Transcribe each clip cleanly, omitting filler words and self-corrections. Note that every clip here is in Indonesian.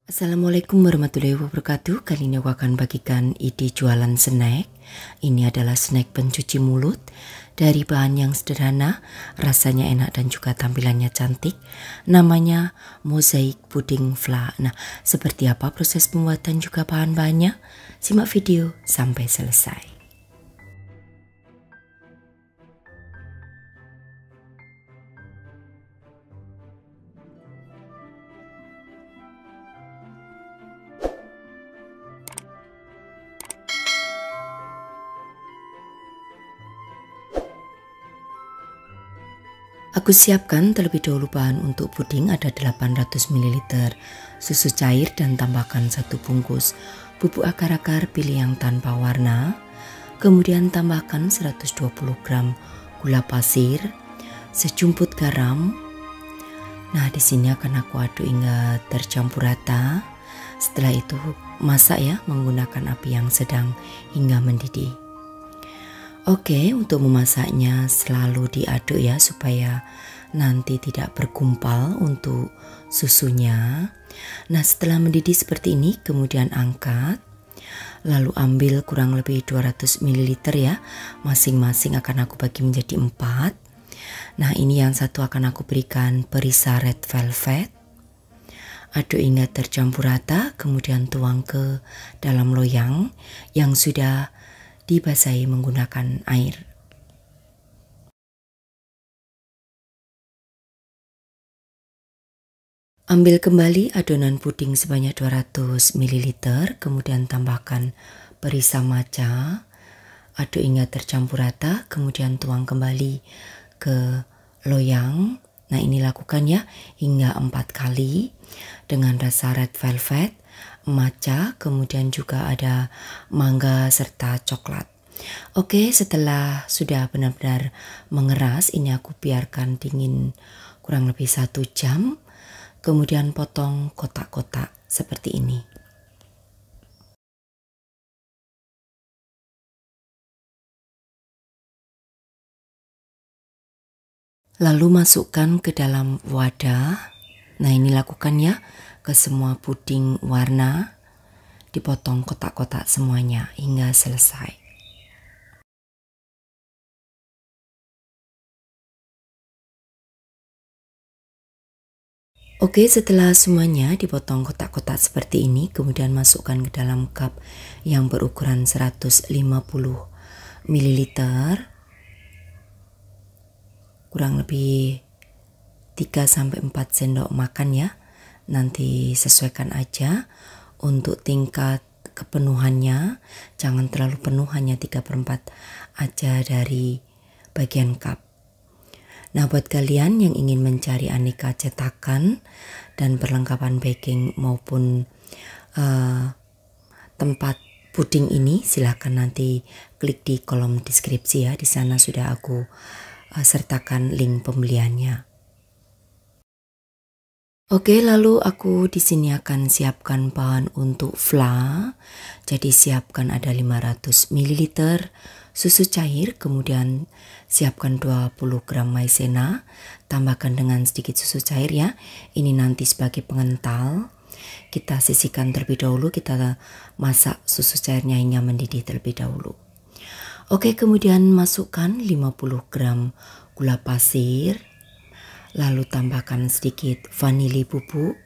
Assalamualaikum warahmatullahi wabarakatuh. Kali ini aku akan bagikan ide jualan snack. Ini adalah snack pencuci mulut dari bahan yang sederhana, rasanya enak dan juga tampilannya cantik. Namanya mozaik puding fla. Nah, seperti apa proses pembuatan juga bahan-bahannya? Simak video sampai selesai. Aku siapkan terlebih dahulu bahan untuk puding ada 800 ml susu cair dan tambahkan 1 bungkus bubuk agar-agar pilih yang tanpa warna. Kemudian tambahkan 120 gram gula pasir, sejumput garam. Nah, di sini akan aku aduk hingga tercampur rata. Setelah itu masak ya menggunakan api yang sedang hingga mendidih. Oke, untuk memasaknya selalu diaduk ya supaya nanti tidak bergumpal untuk susunya. Nah, setelah mendidih seperti ini kemudian angkat. Lalu ambil kurang lebih 200 ml ya. Masing-masing akan aku bagi menjadi 4. Nah, ini yang satu akan aku berikan perisa red velvet. Aduk hingga tercampur rata, kemudian tuang ke dalam loyang yang sudah dibasahi menggunakan air. Ambil kembali adonan puding sebanyak 200 ml, kemudian tambahkan perisa matcha, aduk hingga tercampur rata, kemudian tuang kembali ke loyang. Nah, ini lakukan ya hingga 4 kali dengan rasa red velvet, matcha, kemudian juga ada mangga serta coklat. Oke, setelah sudah benar-benar mengeras, ini aku biarkan dingin kurang lebih 1 jam. Kemudian potong kotak-kotak seperti ini. Lalu masukkan ke dalam wadah. Nah, ini lakukan ya ke semua puding warna. Dipotong kotak-kotak semuanya hingga selesai. Oke, setelah semuanya dipotong kotak-kotak seperti ini, kemudian masukkan ke dalam cup yang berukuran 150 ml. Kurang lebih 3-4 sendok makan ya. Nanti sesuaikan aja untuk tingkat kepenuhannya. Jangan terlalu penuh, hanya 3/4 aja dari bagian cup. Nah, buat kalian yang ingin mencari aneka cetakan dan perlengkapan baking maupun tempat puding ini, silahkan nanti klik di kolom deskripsi ya. Di sana sudah aku sertakan link pembeliannya. Oke, lalu aku di sini akan siapkan bahan untuk fla. Jadi siapkan ada 500 ml susu cair, kemudian siapkan 20 gram maizena, tambahkan dengan sedikit susu cair ya. Ini nanti sebagai pengental. Kita sisihkan terlebih dahulu, kita masak susu cairnya hingga mendidih terlebih dahulu. Oke, kemudian masukkan 50 gram gula pasir. Lalu tambahkan sedikit vanili bubuk.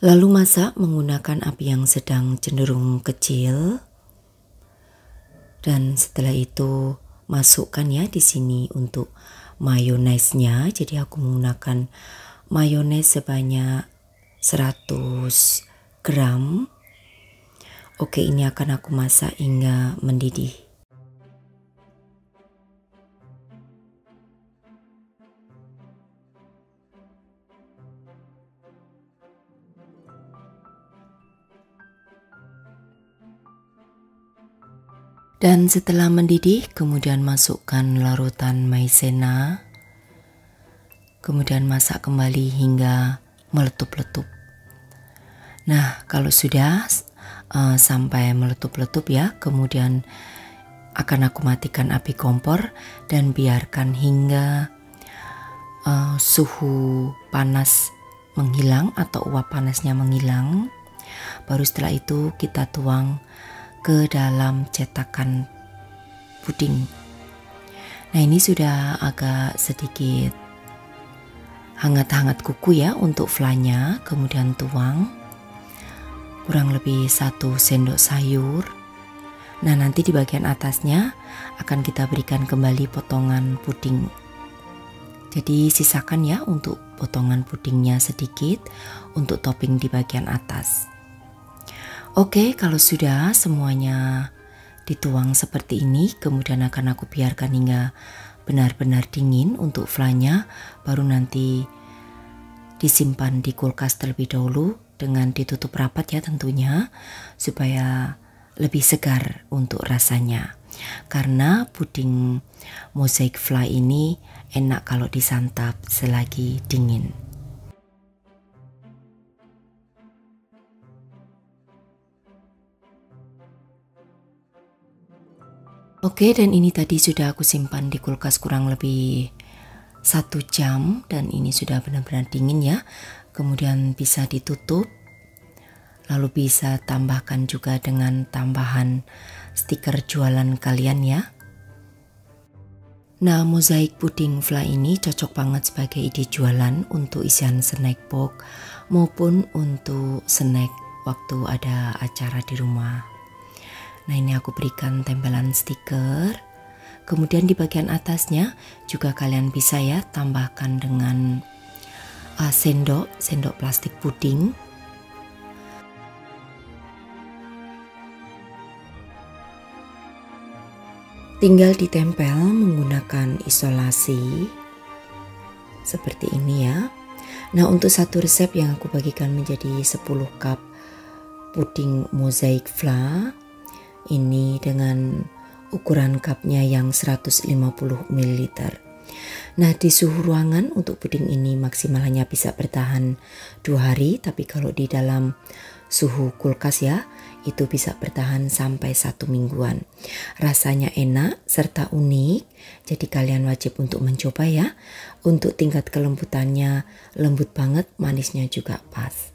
Lalu masak menggunakan api yang sedang cenderung kecil. Dan setelah itu masukkan ya di sini untuk mayonesnya. Jadi aku menggunakan mayones sebanyak 100 gram. Oke, ini akan aku masak hingga mendidih. Dan setelah mendidih, kemudian masukkan larutan maizena. Kemudian masak kembali hingga meletup-letup. Nah, kalau sudah sampai meletup-letup ya, kemudian akan aku matikan api kompor dan biarkan hingga suhu panas menghilang atau uap panasnya menghilang. Baru setelah itu kita tuang ke dalam cetakan puding. Nah, ini sudah agak sedikit hangat-hangat kuku ya untuk flanya. Kemudian tuang kurang lebih 1 sendok sayur. Nah, nanti di bagian atasnya akan kita berikan kembali potongan puding. Jadi sisakan ya untuk potongan pudingnya sedikit untuk topping di bagian atas. Oke, kalau sudah semuanya dituang seperti ini, kemudian akan aku biarkan hingga benar-benar dingin untuk flanya, baru nanti disimpan di kulkas terlebih dahulu dengan ditutup rapat ya tentunya, supaya lebih segar untuk rasanya. Karena puding mosaic fly ini enak kalau disantap selagi dingin. Oke, dan ini tadi sudah aku simpan di kulkas kurang lebih 1 jam dan ini sudah benar-benar dingin ya. Kemudian bisa ditutup, lalu bisa tambahkan juga dengan tambahan stiker jualan kalian ya. Nah, mosaic pudding fly ini cocok banget sebagai ide jualan untuk isian snack box maupun untuk snack waktu ada acara di rumah. Nah, ini aku berikan tempelan stiker. Kemudian di bagian atasnya juga kalian bisa ya tambahkan dengan sendok plastik puding. Tinggal ditempel menggunakan isolasi seperti ini ya. Nah, untuk satu resep yang aku bagikan menjadi 10 cup puding mosaic fly ini dengan ukuran cupnya yang 150 ml. Nah, di suhu ruangan untuk puding ini maksimal hanya bisa bertahan 2 hari, tapi kalau di dalam suhu kulkas ya, itu bisa bertahan sampai 1 mingguan. Rasanya enak serta unik, jadi kalian wajib untuk mencoba ya. Untuk tingkat kelembutannya lembut banget, manisnya juga pas.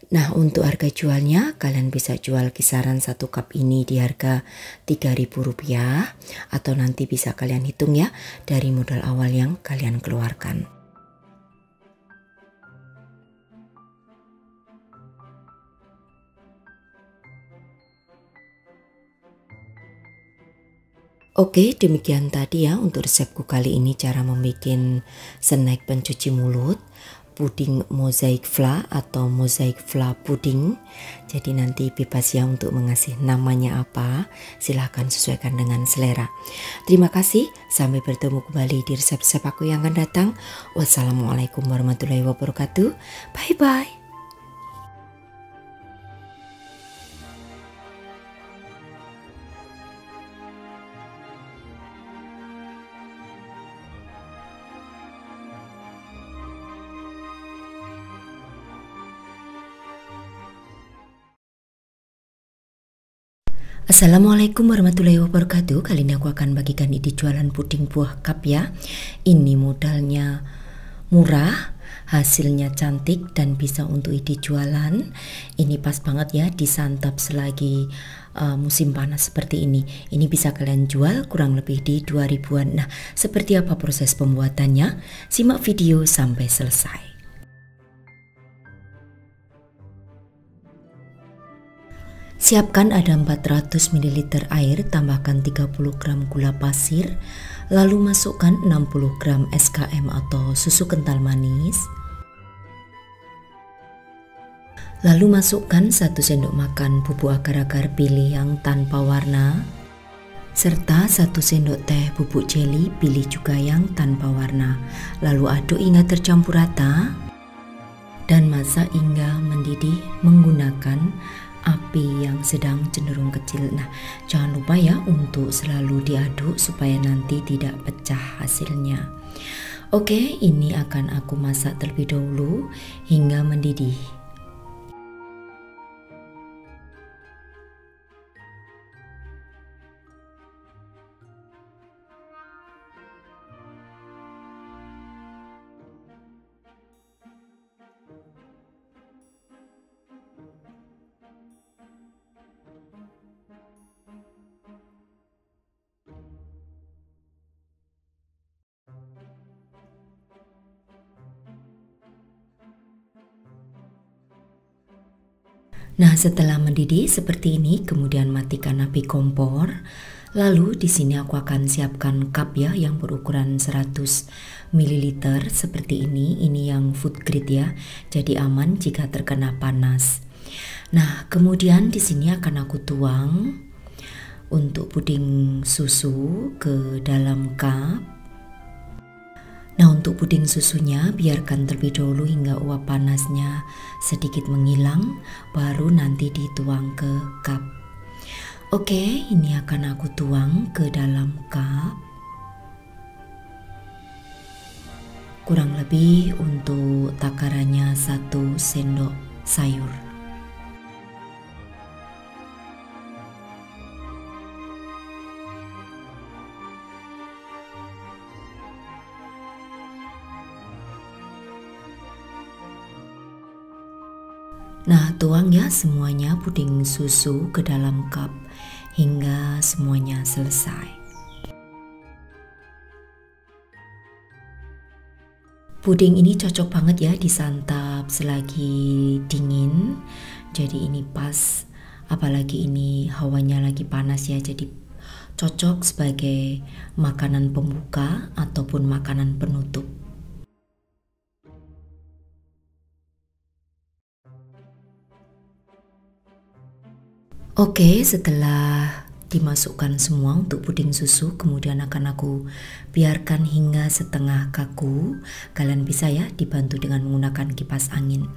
Nah, untuk harga jualnya kalian bisa jual kisaran 1 cup ini di harga Rp3.000 atau nanti bisa kalian hitung ya dari modal awal yang kalian keluarkan. Oke, demikian tadi ya untuk resepku kali ini cara membuat snack pencuci mulut puding mosaic fly atau mosaic fly pudding. Jadi nanti bebas ya untuk mengasih namanya apa, silahkan sesuaikan dengan selera. Terima kasih, sampai bertemu kembali di resep-resep aku yang akan datang. Wassalamualaikum warahmatullahi wabarakatuh. Bye bye. Assalamualaikum warahmatullahi wabarakatuh. Kali ini aku akan bagikan ide jualan puding buah cup ya. Ini modalnya murah, hasilnya cantik dan bisa untuk ide jualan. Ini pas banget ya disantap selagi musim panas seperti ini. Ini bisa kalian jual kurang lebih di 2000-an. Nah, seperti apa proses pembuatannya? Simak video sampai selesai. Siapkan ada 400 ml air, tambahkan 30 gram gula pasir, lalu masukkan 60 gram SKM atau susu kental manis. Lalu masukkan 1 sendok makan bubuk agar-agar pilih yang tanpa warna, serta 1 sendok teh bubuk jeli pilih juga yang tanpa warna. Lalu aduk hingga tercampur rata dan masak hingga mendidih menggunakan api yang sedang cenderung kecil. Nah, jangan lupa ya untuk selalu diaduk supaya nanti tidak pecah hasilnya. Oke, ini akan aku masak terlebih dahulu hingga mendidih. Nah, setelah mendidih seperti ini, kemudian matikan api kompor. Lalu di sini aku akan siapkan cup ya yang berukuran 100 ml seperti ini. Ini yang food grade ya. Jadi aman jika terkena panas. Nah, kemudian di sini akan aku tuang untuk puding susu ke dalam cup. Nah, untuk puding susunya biarkan terlebih dahulu hingga uap panasnya sedikit menghilang, baru nanti dituang ke cup. Oke, ini akan aku tuang ke dalam cup. Kurang lebih untuk takarannya 1 sendok sayur. Nah, tuang ya semuanya puding susu ke dalam cup hingga semuanya selesai. Puding ini cocok banget ya disantap selagi dingin. Jadi ini pas, apalagi ini hawanya lagi panas ya, jadi cocok sebagai makanan pembuka ataupun makanan penutup. Oke, setelah dimasukkan semua untuk puding susu, kemudian akan aku biarkan hingga setengah kaku. Kalian bisa ya dibantu dengan menggunakan kipas angin.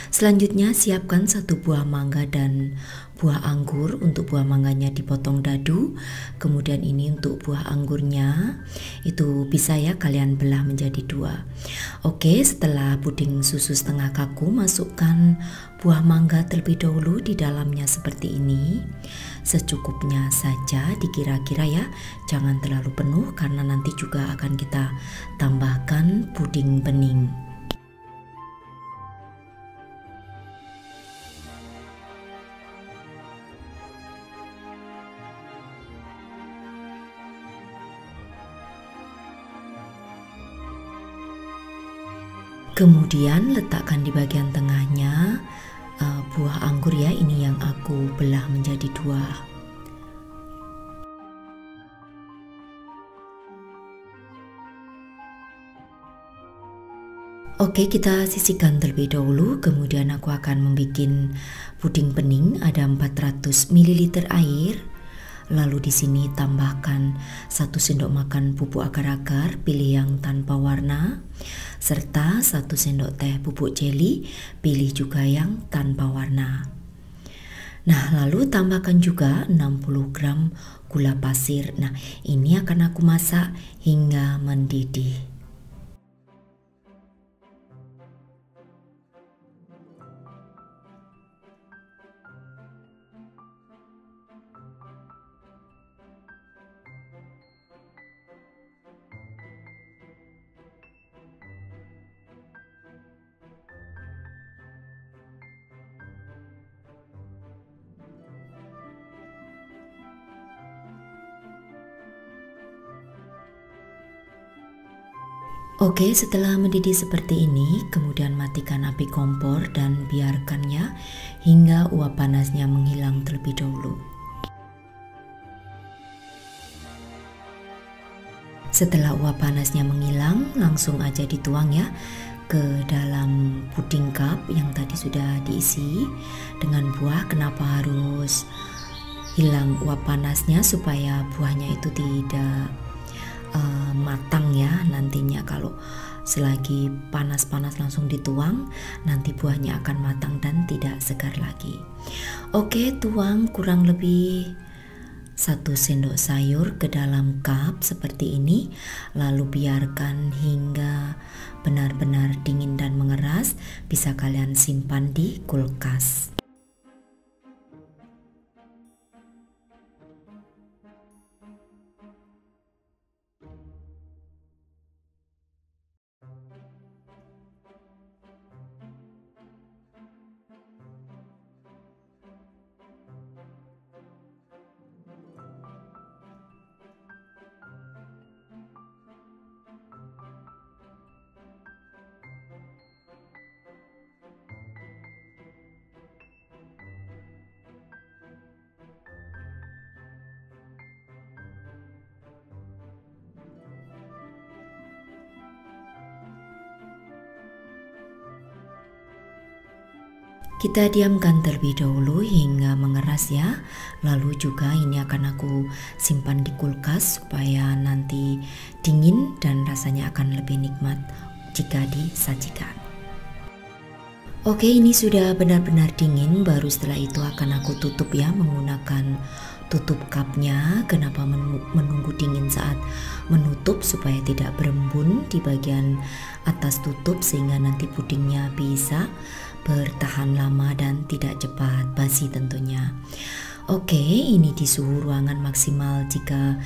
Selanjutnya siapkan 1 buah mangga dan buah anggur. Untuk buah mangganya dipotong dadu, kemudian ini untuk buah anggurnya itu bisa ya kalian belah menjadi 2. Oke, setelah puding susu setengah kaku, masukkan buah mangga terlebih dahulu di dalamnya seperti ini. Secukupnya saja dikira-kira ya, jangan terlalu penuh karena nanti juga akan kita tambahkan puding bening. Kemudian letakkan di bagian tengahnya buah anggur ya, ini yang aku belah menjadi 2. Oke, kita sisihkan terlebih dahulu, kemudian aku akan membuat puding bening. Ada 400 ml air. Lalu di sini tambahkan 1 sendok makan bubuk agar-agar, pilih yang tanpa warna, serta 1 sendok teh bubuk jeli, pilih juga yang tanpa warna. Nah, lalu tambahkan juga 60 gram gula pasir. Nah, ini akan aku masak hingga mendidih. Oke, setelah mendidih seperti ini, kemudian matikan api kompor dan biarkannya hingga uap panasnya menghilang terlebih dahulu. Setelah uap panasnya menghilang, langsung aja dituang ya ke dalam puding cup yang tadi sudah diisi dengan buah. Kenapa harus hilang uap panasnya? Supaya buahnya itu tidak matang ya, nantinya kalau selagi panas-panas langsung dituang, nanti buahnya akan matang dan tidak segar lagi. Oke, tuang kurang lebih 1 sendok sayur ke dalam cup seperti ini, lalu biarkan hingga benar-benar dingin dan mengeras. Bisa kalian simpan di kulkas. Kita diamkan terlebih dahulu hingga mengeras ya. Lalu juga ini akan aku simpan di kulkas supaya nanti dingin dan rasanya akan lebih nikmat jika disajikan. Oke, ini sudah benar-benar dingin. Baru setelah itu akan aku tutup ya menggunakan tutup cupnya. Kenapa menunggu dingin saat menutup? Supaya tidak berembun di bagian atas tutup sehingga nanti pudingnya bisa bertahan lama dan tidak cepat basi tentunya. Oke, ini di suhu ruangan maksimal jika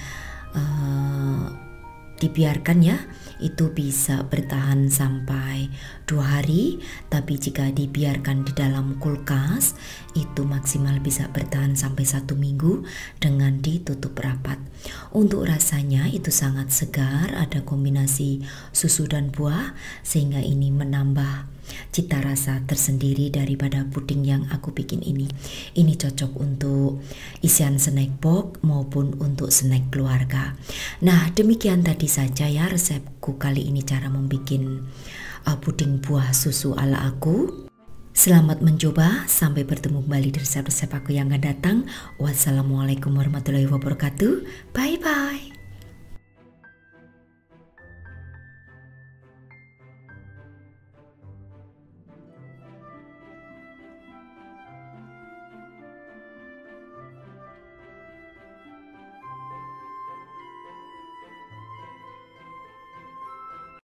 dibiarkan ya, itu bisa bertahan sampai 2 hari, tapi jika dibiarkan di dalam kulkas itu maksimal bisa bertahan sampai 1 minggu dengan ditutup rapat. Untuk rasanya itu sangat segar, ada kombinasi susu dan buah sehingga ini menambah cita rasa tersendiri daripada puding yang aku bikin ini. Ini cocok untuk isian snack box maupun untuk snack keluarga. Nah, demikian tadi saja ya resepku kali ini, cara membuat puding buah susu ala aku. Selamat mencoba, sampai bertemu kembali di resep-resep aku yang akan datang. Wassalamualaikum warahmatullahi wabarakatuh. Bye bye.